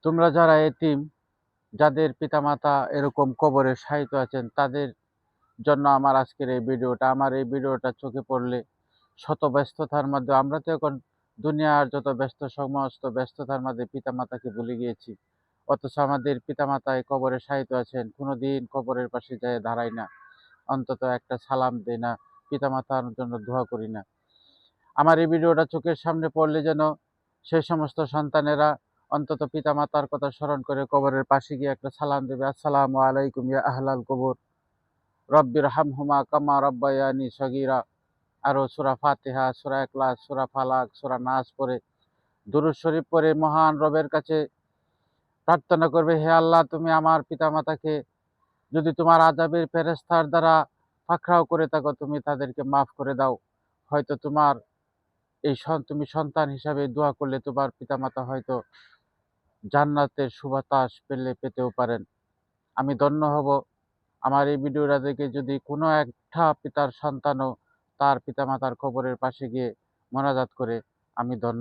তোমরা যারা এতিম, যাদের পিতামাতা এরকম কবরে শায়িত আছেন, তাদের জন্য আমার আজকের এই ভিডিওটা। আমার এই ভিডিওটা চোখে পড়লে শত ব্যস্ততার মধ্যে, আমরা তো এখন দুনিয়ার যত সমস্ত ব্যস্ততার মধ্যে পিতামাতাকে ভুলে গিয়েছি। অথচ আমাদের পিতামাতা এই কবরে শায়িত আছেন, কোনোদিন কবরের পাশে যেয়ে দাঁড়াই না, অন্তত একটা সালাম দেই না, পিতামাতার জন্য দোয়া করি না। আমার এই ভিডিওটা চোখের সামনে পড়লে যেন সেই সমস্ত সন্তানেরা অন্তত পিতামাতার কথা স্মরণ করে কবরের পাশে গিয়ে একটা সালাম দেবে, আসসালামু আলাইকুম ইয়া আহলাল কবর, রব্বির হামহুমা কামা রব্বায়ানি সগীরা। আরো সূরা ফাতিহা, সূরা ইখলাস, সূরা ফালাক, সূরা নাস পড়ে দুরূদ শরীফ পড়ে মহান রবের কাছে প্রার্থনা করবে, হে আল্লাহ, তুমি আমার পিতামাতাকে যদি তোমার আযাবের ফেরেশতার দ্বারা পাকড়াও করে থাকো, তুমি তাদেরকে মাফ করে দাও। হয়তো তোমার তুমি সন্তান হিসাবে দোয়া করলে তোমার পিতামাতা হয়তো জান্নাতের সুবাতাস পেতেও পারেন। আমি ধন্য হব আমার এই ভিডিওটা দেখে যদি কোনো একটা পিতার সন্তানও তার পিতামাতার কবরের পাশে গিয়ে মোনাজাত করে। আমি ধন্য।